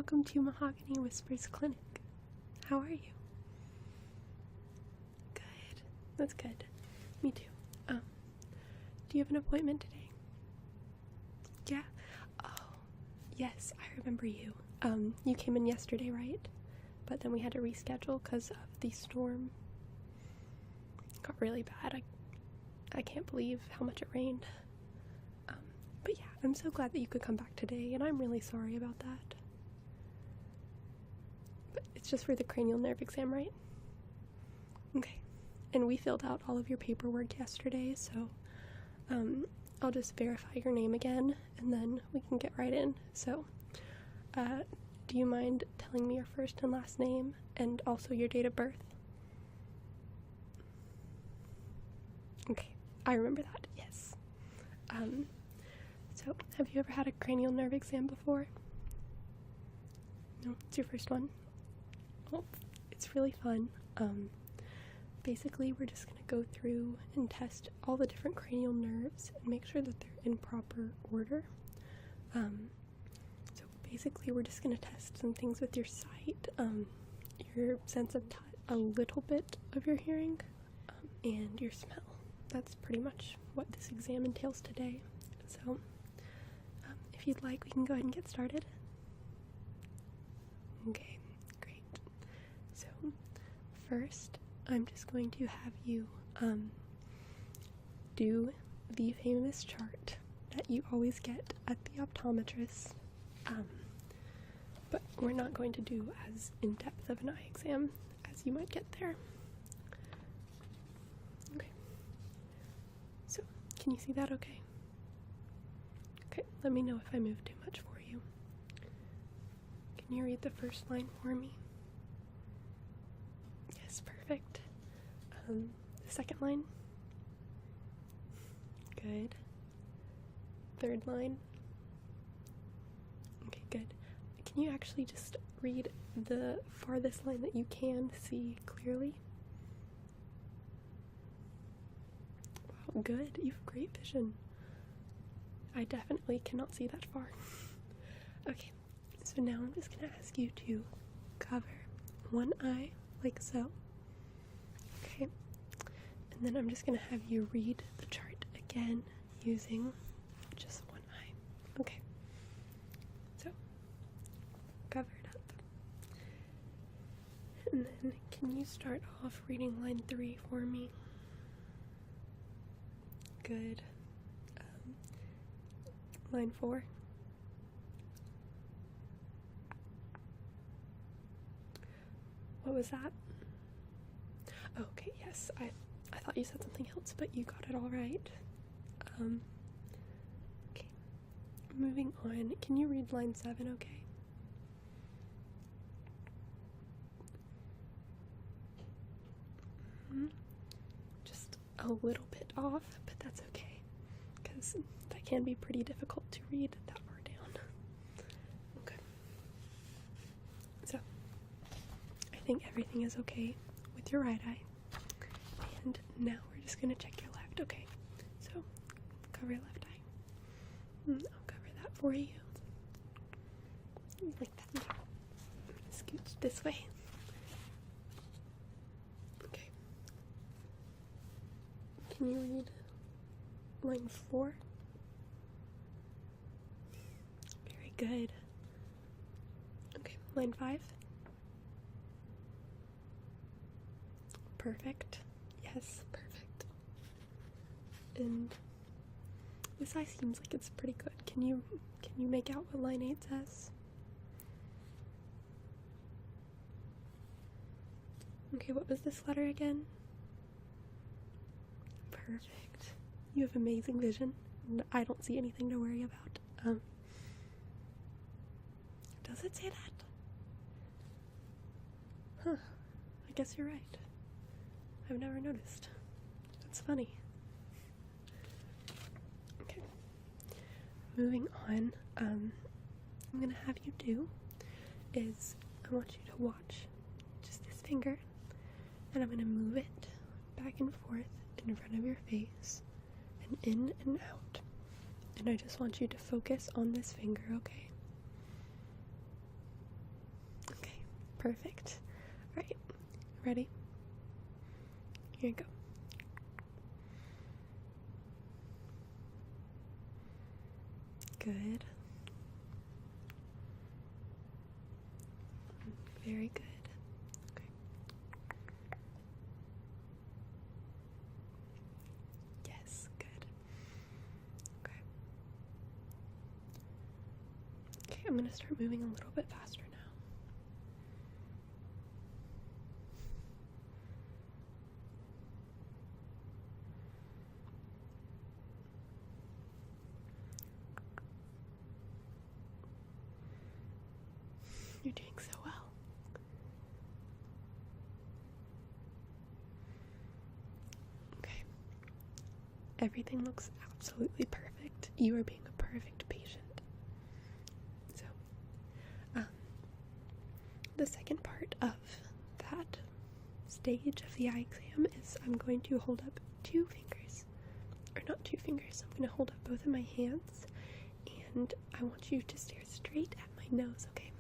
Welcome to Mahogany Whispers Clinic. How are you? Good. That's good. Me too. Do you have an appointment today? Yeah? Oh, yes, I remember you. You came in yesterday, right? But then we had to reschedule because of the storm. It got really bad. I can't believe how much it rained. But yeah, I'm so glad that you could come back today, and I'm really sorry about that. But it's just for the cranial nerve exam, right? Okay. And we filled out all of your paperwork yesterday, so I'll just verify your name again, and then we can get right in. So, do you mind telling me your first and last name, and also your date of birth? Okay, I remember that, yes. So, have you ever had a cranial nerve exam before? No, it's your first one? Well, it's really fun. Basically, we're just going to go through and test all the different cranial nerves and make sure that they're in proper order. So basically, we're just going to test some things with your sight, your sense of touch, a little bit of your hearing, and your smell. That's pretty much what this exam entails today. So, if you'd like, we can go ahead and get started. Okay, great. So, first, I'm just going to have you do the famous chart that you always get at the optometrist, but we're not going to do as in-depth of an eye exam as you might get there. Okay, so can you see that okay? Okay, let me know if I move too much for you. Can you read the first line for me? Yes, perfect. The second line? Good. Third line? Okay, good. Can you actually just read the farthest line that you can see clearly? Wow, good. You have great vision. I definitely cannot see that far. Okay, so now I'm just going to ask you to cover one eye, like so. Okay, and then I'm just going to have you read the chart again using just one eye. Okay, so cover it up. And then can you start off reading line 3 for me? Good. Line 4. What was that? Okay, yes, I thought you said something else, but you got it all right. Okay, moving on. Can you read line 7, okay? Just a little bit off, but that's okay, because that can be pretty difficult to read that far down. Okay. So, I think everything is okay with your right eye. And now we're just going to check your left, okay? So, cover your left eye. I'll cover that for you. Like that. Scooch this way. Okay. Can you read line 4? Very good. Okay, line 5. Perfect. Yes, perfect. And this eye seems like it's pretty good. Can you make out what line 8 says? Okay, what was this letter again? Perfect. You have amazing vision, and I don't see anything to worry about. Does it say that? Huh. I guess you're right. I've never noticed. That's funny. Okay. Moving on, I'm gonna have you do is I want you to watch just this finger, and I'm gonna move it back and forth in front of your face and in and out. And I just want you to focus on this finger, okay? Perfect. Alright, ready? Here you go. Good. Very good. Okay. Yes, good. Okay. Okay, I'm going to start moving a little bit faster now. You're doing so well. Okay. Everything looks absolutely perfect. You are being a perfect patient. So, the second part of that stage of the eye exam is I'm going to hold up 2 fingers. Or not 2 fingers. I'm going to hold up both of my hands. And I want you to stare straight at my nose, okay?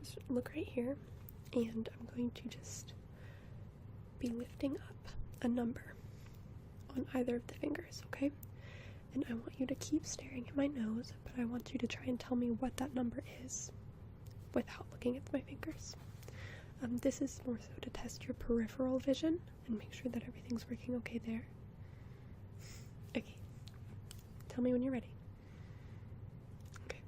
Just look right here, and I'm going to just be lifting up a number on either of the fingers, okay? And I want you to keep staring at my nose, but I want you to try and tell me what that number is without looking at my fingers. This is more so to test your peripheral vision and make sure that everything's working okay there. Okay. Tell me when you're ready. Okay.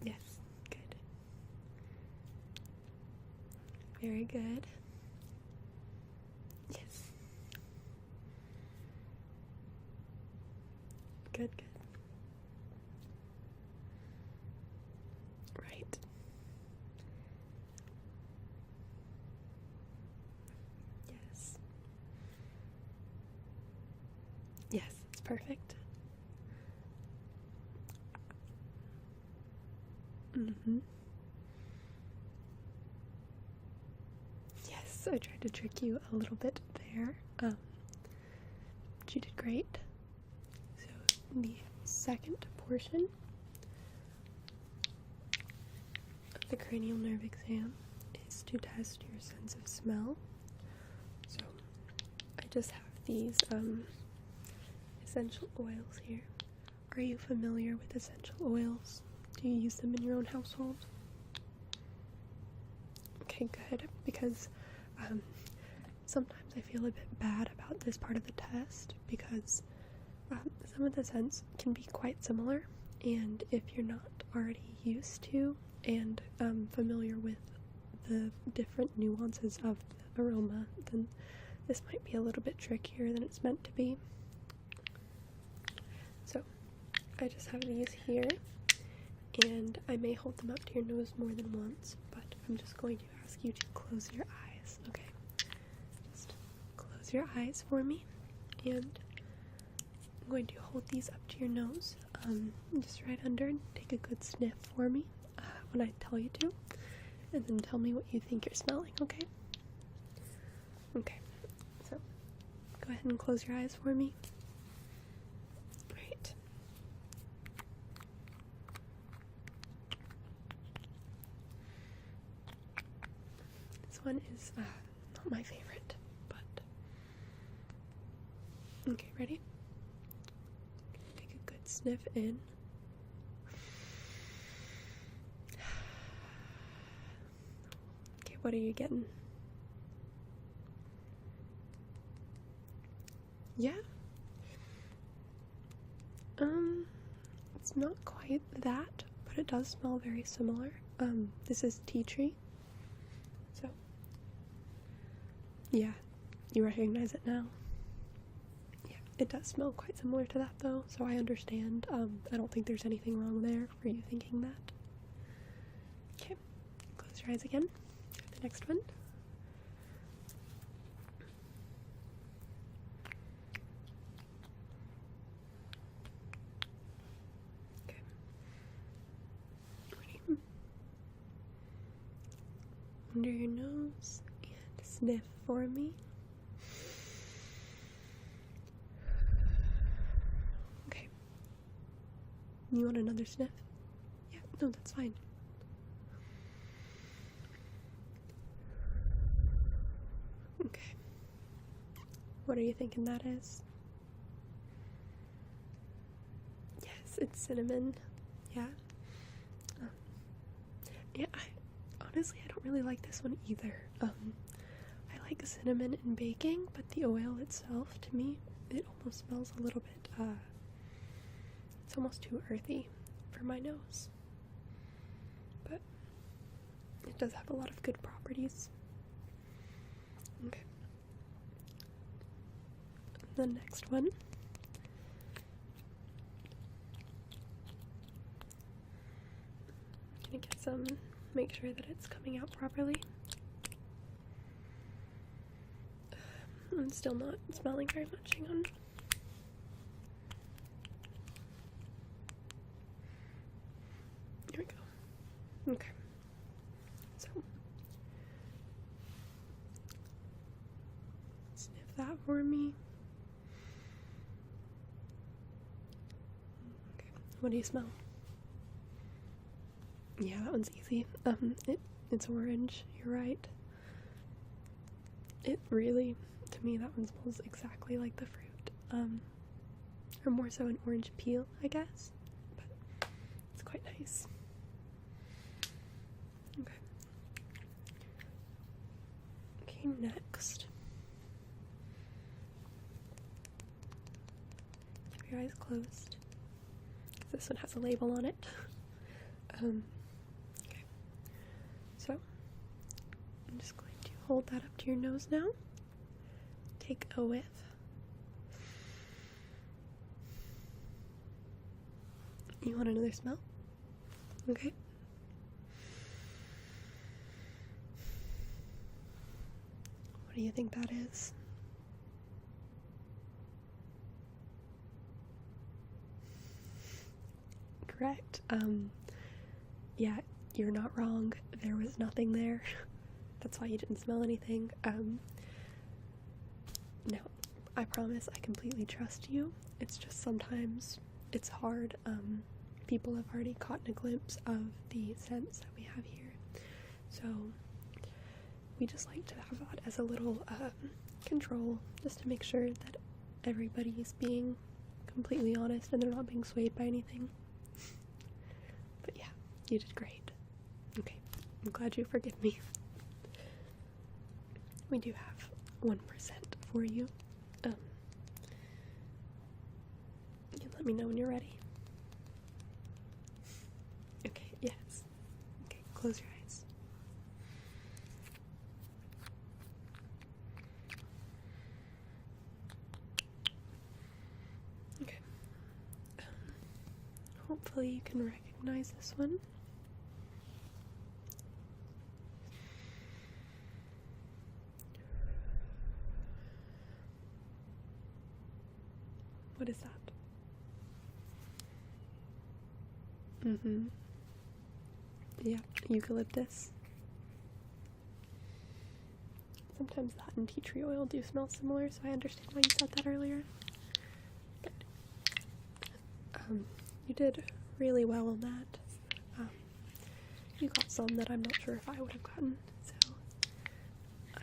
Yes. Very good. Yes. Good. Right. Yes. Yes, it's perfect. Mm-hmm. Yes, I tried to trick you a little bit there. But you did great. So the second portion of the cranial nerve exam is to test your sense of smell. So I just have these essential oils here. Are you familiar with essential oils? Do you use them in your own household? Okay, good, because sometimes I feel a bit bad about this part of the test because some of the scents can be quite similar, and if you're not already used to and familiar with the different nuances of the aroma, then this might be a little bit trickier than it's meant to be. So I just have these here, and I may hold them up to your nose more than once, but I'm just going to ask you to close your eyes, okay? Just close your eyes for me, and I'm going to hold these up to your nose, just right under, and take a good sniff for me when I tell you to, and then tell me what you think you're smelling, okay? Okay, so go ahead and close your eyes for me. Right. This one is not my favorite, but okay, ready? Take a good sniff in. Okay, what are you getting? Yeah? It's not quite that, but it does smell very similar. This is tea tree. So, yeah, you recognize it now. Yeah, it does smell quite similar to that though, so I understand. I don't think there's anything wrong there for you thinking that. Okay, close your eyes again. The next one. Okay. Ready? Under your nose and sniff for me. Okay. You want another sniff? Yeah, no, that's fine. Okay. What are you thinking that is? Yes, it's cinnamon. Yeah. Yeah, honestly, I don't really like this one either. I like cinnamon in baking, but the oil itself, to me, it almost smells a little bit, it's almost too earthy for my nose. But it does have a lot of good properties. Okay. The next one. I'm gonna get some, make sure that it's coming out properly. I'm still not smelling very much. Hang on. Here we go. Okay. So, sniff that for me. Okay. What do you smell? Yeah, that one's easy. It's orange. You're right. It really, to me, that one smells exactly like the fruit. Or more so an orange peel, I guess. But it's quite nice. Okay. Okay, next. Keep your eyes closed. This one has a label on it. Okay. So, I'm just going to hold that up to your nose now. Take a whiff. You want another smell? Okay. What do you think that is? Correct. Yeah, you're not wrong. There was nothing there. That's why you didn't smell anything. No, I promise I completely trust you. It's just sometimes it's hard. People have already caught a glimpse of the scents that we have here. So we just like to have that as a little control, just to make sure that everybody is being completely honest and they're not being swayed by anything. But yeah, you did great. Okay, I'm glad you forgive me. We do have 1% for you. You can let me know when you're ready. Okay, yes. Okay, close your eyes. Okay. Hopefully you can recognize this one. What is that? Yeah, eucalyptus. Sometimes that and tea tree oil do smell similar, so I understand why you said that earlier. But, you did really well on that. You got some that I'm not sure if I would have gotten, so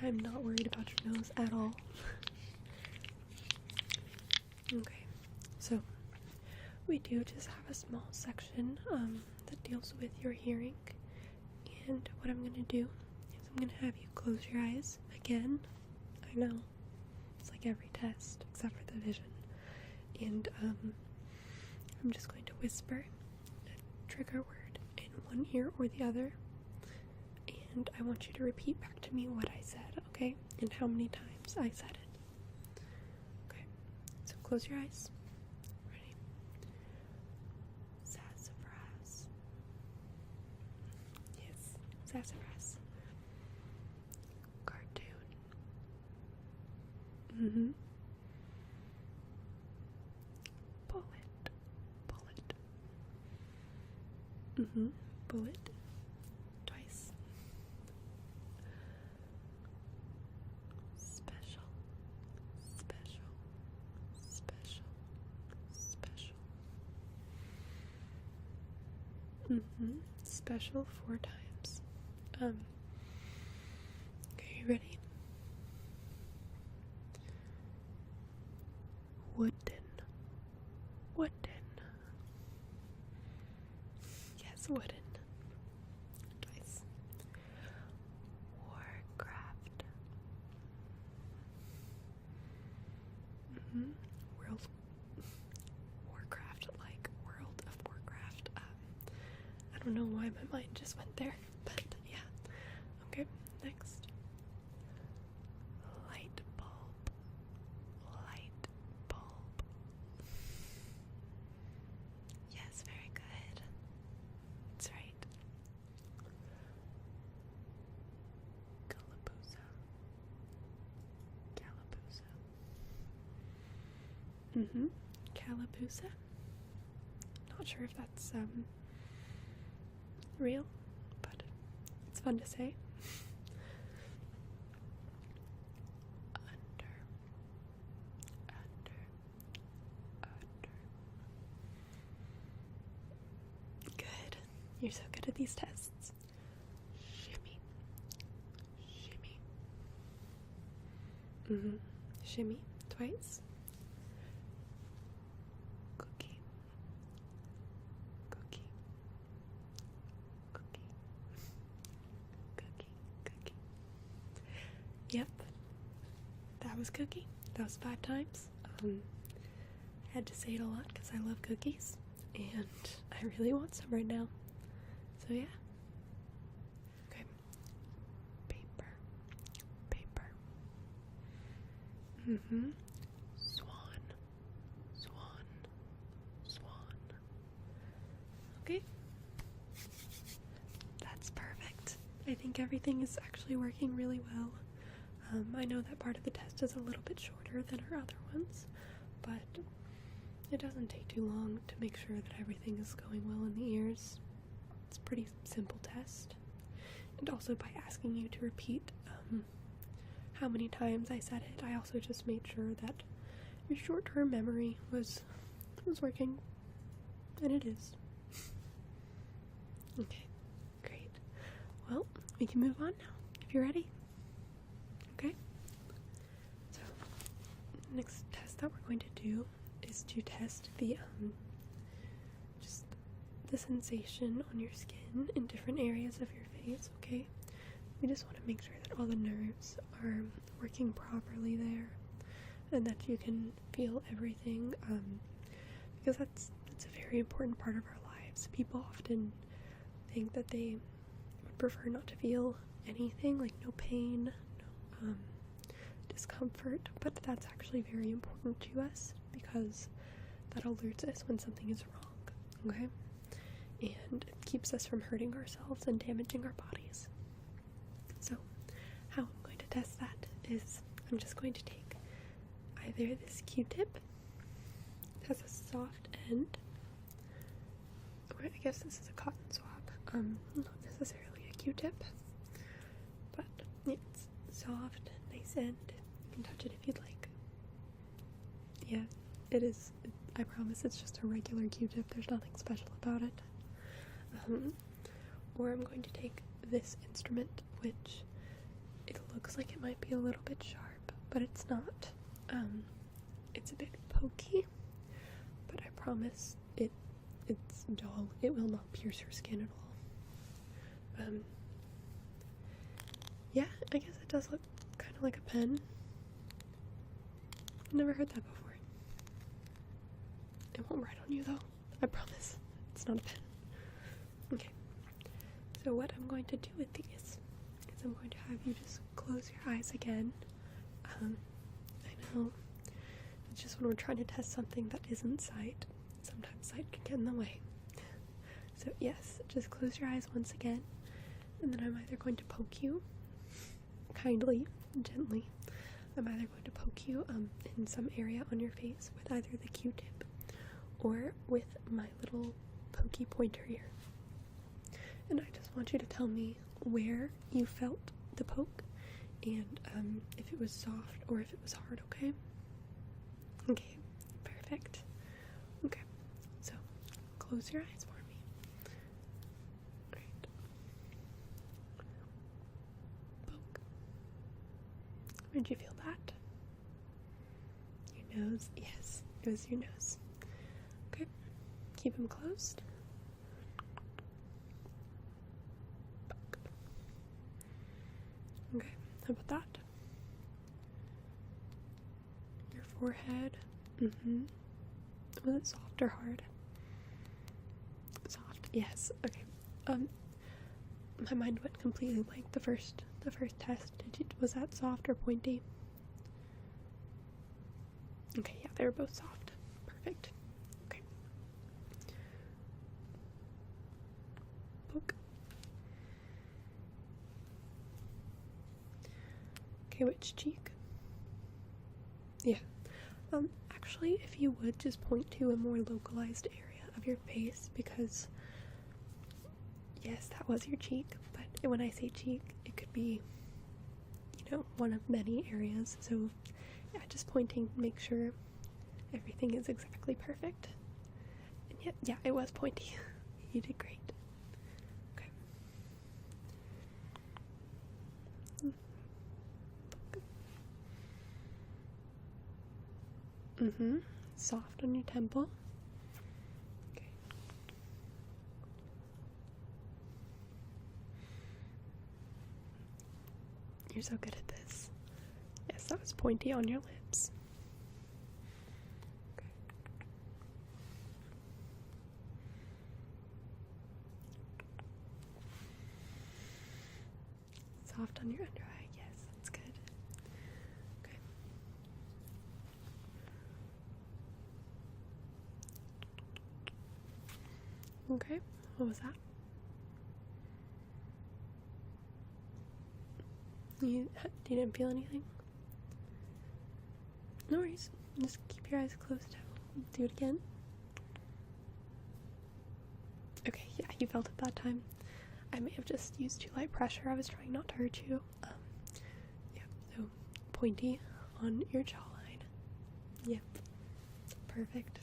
I'm not worried about your nose at all. Okay, so we do just have a small section that deals with your hearing, and what I'm going to do is I'm going to have you close your eyes again. I know, it's like every test except for the vision, and I'm just going to whisper a trigger word in one ear or the other, and I want you to repeat back to me what I said, okay, and how many times I said it. Okay, so close your eyes. Ready? Sassafras. Yes, sassafras. Cartoon. Bullet. Bullet. Twice. Special. Special 4 times. Okay, you ready? Wooden. Yes, wooden. Nice. Warcraft. World. Warcraft, like World of Warcraft. I don't know why my mind just went there, but yeah. Okay, next. Light bulb. Yes, very good. That's right. Calabusa. Calabusa. Not sure if that's real, but it's fun to say. Under. Good. You're so good at these tests. Shimmy. Shimmy. Twice. Cookie. Yep. That was cookie. That was 5 times. I had to say it a lot because I love cookies. And I really want some right now. So yeah. Okay. Paper. Swan. Okay. That's perfect. I think everything is actually working really well. I know that part of the test is a little bit shorter than our other ones, but it doesn't take too long to make sure that everything is going well in the ears. It's a pretty simple test. And also by asking you to repeat how many times I said it, I also just made sure that your short-term memory was working, and it is. Okay, great. Well, we can move on now, if you're ready. Okay? So, next test that we're going to do is to test the, just the sensation on your skin in different areas of your face, okay? We just want to make sure that all the nerves are working properly there, and that you can feel everything, because that's a very important part of our lives. People often think that they would prefer not to feel anything, like no pain, no discomfort, but that's actually very important to us because that alerts us when something is wrong, okay? And it keeps us from hurting ourselves and damaging our bodies. So, how I'm going to test that is I'm just going to take either this Q-tip, it has a soft end, or I guess this is a cotton swab, not necessarily a Q-tip, but it's soft, nice end. You can touch it if you'd like. Yeah, it is. I promise it's just a regular Q-tip. There's nothing special about it. Or I'm going to take this instrument, which it looks like it might be a little bit sharp, but it's not. It's a bit pokey, but I promise it's dull. It will not pierce your skin at all. Yeah, I guess it does look kind of like a pen. I've never heard that before. It won't write on you though, I promise. It's not a pen. Okay, so what I'm going to do with these is I'm going to have you just close your eyes again. I know, it's just when we're trying to test something that isn't sight, sometimes sight can get in the way. So yes, just close your eyes once again, and then I'm either going to poke you, kindly, gently. I'm either going to poke you in some area on your face with either the Q-tip or with my little pokey pointer here. And I just want you to tell me where you felt the poke and if it was soft or if it was hard, okay? Okay, perfect. Okay, so close your eyes for me. Alright. Poke. Did you feel that? Your nose. Yes, it was your nose. Okay, keep them closed. Okay, how about that? Your forehead. Was it soft or hard? Soft. Yes. Okay. My mind went completely blank. The first test. Was that soft or pointy? Okay. Yeah, they were both soft. Perfect. Okay. Poke. Okay, which cheek? Yeah. Actually, if you would just point to a more localized area of your face, because yes, that was your cheek, but when I say cheek, it could be, one of many areas. So, yeah, just pointing, make sure everything is exactly perfect. And yeah, it was pointy. You did great. Okay. Soft on your temple. Okay. You're so good at this. Yes, that was pointy on your lips. Okay. Soft on your under eye. Yes, that's good. Okay. Okay, what was that? You didn't feel anything? No worries. Just keep your eyes closed. Do it again. Okay, yeah, you felt it that time. I may have just used too light pressure. I was trying not to hurt you. Yeah, so pointy on your jawline. Yep. Perfect.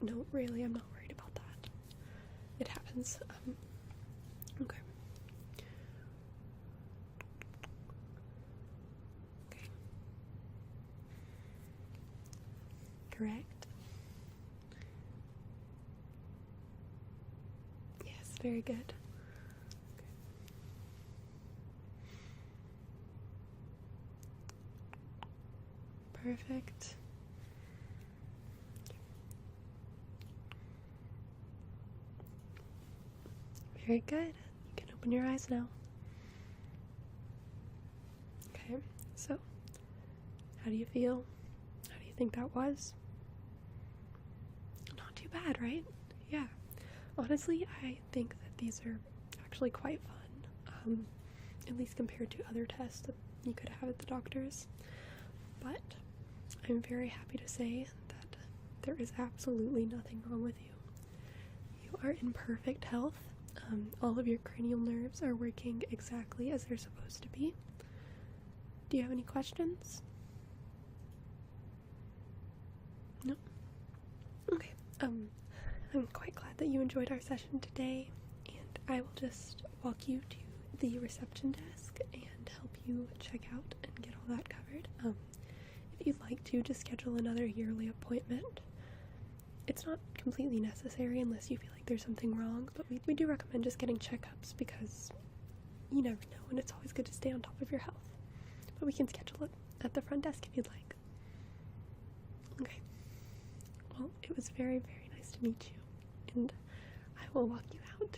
No, really, I'm not worried about that. It happens. Okay. Okay. Correct. Yes, very good. Okay. Perfect. Very good. You can open your eyes now. Okay, so how do you feel? How do you think that was? Not too bad, right? Yeah. Honestly, I think that these are actually quite fun, at least compared to other tests that you could have at the doctor's. But I'm very happy to say that there is absolutely nothing wrong with you. You are in perfect health. All of your cranial nerves are working exactly as they're supposed to be. Do you have any questions? No? Okay. I'm quite glad that you enjoyed our session today, and I will just walk you to the reception desk and help you check out and get all that covered. If you'd like to, just schedule another yearly appointment. It's not completely necessary unless you feel like there's something wrong, but we do recommend just getting checkups because you never know, and it's always good to stay on top of your health. But we can schedule it at the front desk if you'd like. Okay. Well, it was very, very nice to meet you, and I will walk you out.